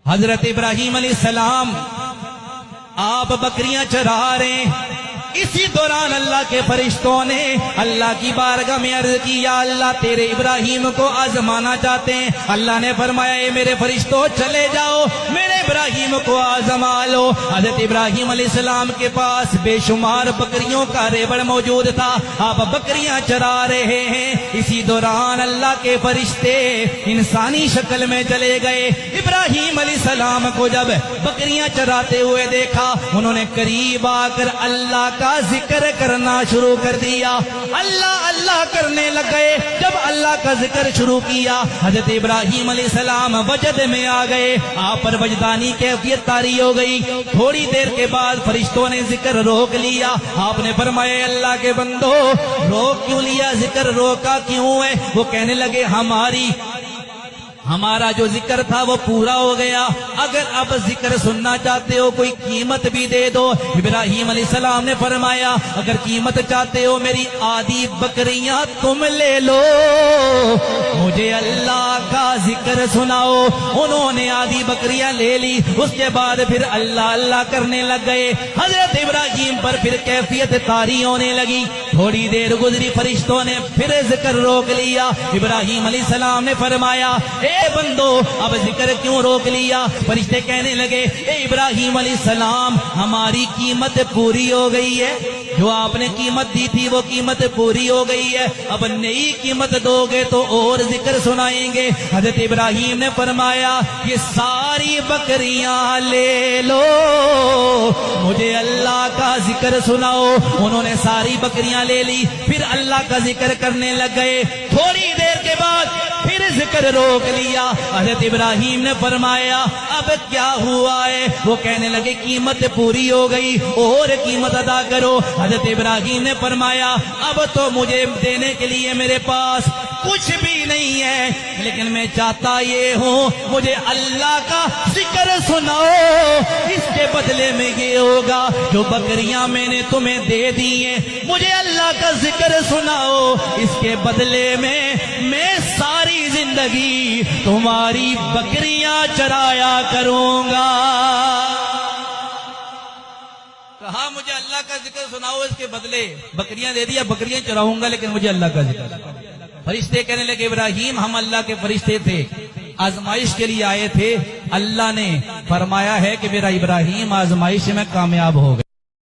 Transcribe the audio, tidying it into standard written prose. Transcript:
حضرت ابراہیم علیہ السلام آپ بکریاں چرا رہے ہیں، اسی دوران اللہ کے فرشتوں نے اللہ کی بارگاہ میں عرض کی، یا اللہ تیرے ابراہیم کو آزمانا چاہتے ہیں۔ اللہ نے فرمایا اے میرے فرشتوں چلے جاؤ، میرے ابراہیم کو آزما لو۔ حضرت ابراہیم علیہ السلام کے پاس بے شمار بکریوں کا ریوڑ موجود تھا، آپ بکریاں چرا رہے ہیں، اسی دوران اللہ کے فرشتے انسانی شکل میں چلے گئے۔ ابراہیم علیہ السلام کو جب بکریاں چراتے ہوئے دیکھا، انہوں نے قریب آ کر اللہ کا ذکر کرنا شروع کر دیا، اللہ اللہ کرنے لگ گئے۔ جب اللہ کا ذکر شروع کیا، حضرت ابراہیم علیہ السلام وجد میں آ گئے، آپ پر وجدانی کیفیت طاری ہو گئی۔ تھوڑی دیر کے بعد فرشتوں نے ذکر روک لیا۔ آپ نے فرمایا اللہ کے بندو روک کیوں لیا، ذکر روکا کیوں ہے؟ وہ کہنے لگے ہمارا جو ذکر تھا وہ پورا ہو گیا، اگر اب ذکر سننا چاہتے ہو کوئی قیمت بھی دے دو۔ ابراہیم علیہ السلام نے فرمایا اگر قیمت چاہتے ہو میری آدھی بکریاں تم لے لو، مجھے اللہ کا ذکر سناؤ۔ انہوں نے آدھی بکریاں لے لی، اس کے بعد پھر اللہ اللہ کرنے لگ گئے۔ حضرت ابراہیم پر پھر کیفیت طاری ہونے لگی۔ تھوڑی دیر گزری، فرشتوں نے پھر ذکر روک لیا۔ ابراہیم علیہ السلام نے فرمایا اے بندو اب ذکر کیوں روک لیا؟ فرشتے کہنے لگے اے ابراہیم علیہ السلام ہماری قیمت پوری ہو گئی ہے، جو آپ نے قیمت دی تھی وہ قیمت پوری ہو گئی ہے، اب نئی قیمت دو گے تو اور ذکر سنائیں گے۔ حضرت ابراہیم نے فرمایا یہ ساری بکریاں لے لو، مجھے اللہ کا ذکر سناؤ۔ انہوں نے ساری بکریاں لے لی، پھر اللہ کا ذکر کرنے لگ گئے۔ تھوڑی دیر کے بعد پھر ذکر روک لیا۔ حضرت ابراہیم نے فرمایا اب کیا ہوا ہے؟ وہ کہنے لگے قیمت پوری ہو گئی، اور قیمت ادا کرو۔ حضرت ابراہیم نے فرمایا اب تو مجھے دینے کے لیے میرے پاس کچھ بھی نہیں ہے، لیکن میں چاہتا یہ ہوں مجھے اللہ کا ذکر سناؤ، اس کے بدلے میں یہ ہوگا جو بکریاں میں نے تمہیں دے دی ہیں، مجھے اللہ کا ذکر سناؤ، اس کے بدلے میں ساری زندگی تمہاری بکریاں چرایا کروں گا۔ کہا مجھے اللہ کا ذکر سناؤ، اس کے بدلے بکریاں دے دیا، بکریاں چراؤں گا لیکن مجھے اللہ کا ذکر۔ فرشتے کہنے لگے ابراہیم ہم اللہ کے فرشتے تھے، آزمائش کے لیے آئے تھے، اللہ نے فرمایا ہے کہ میرا ابراہیم آزمائش میں کامیاب ہو گیا۔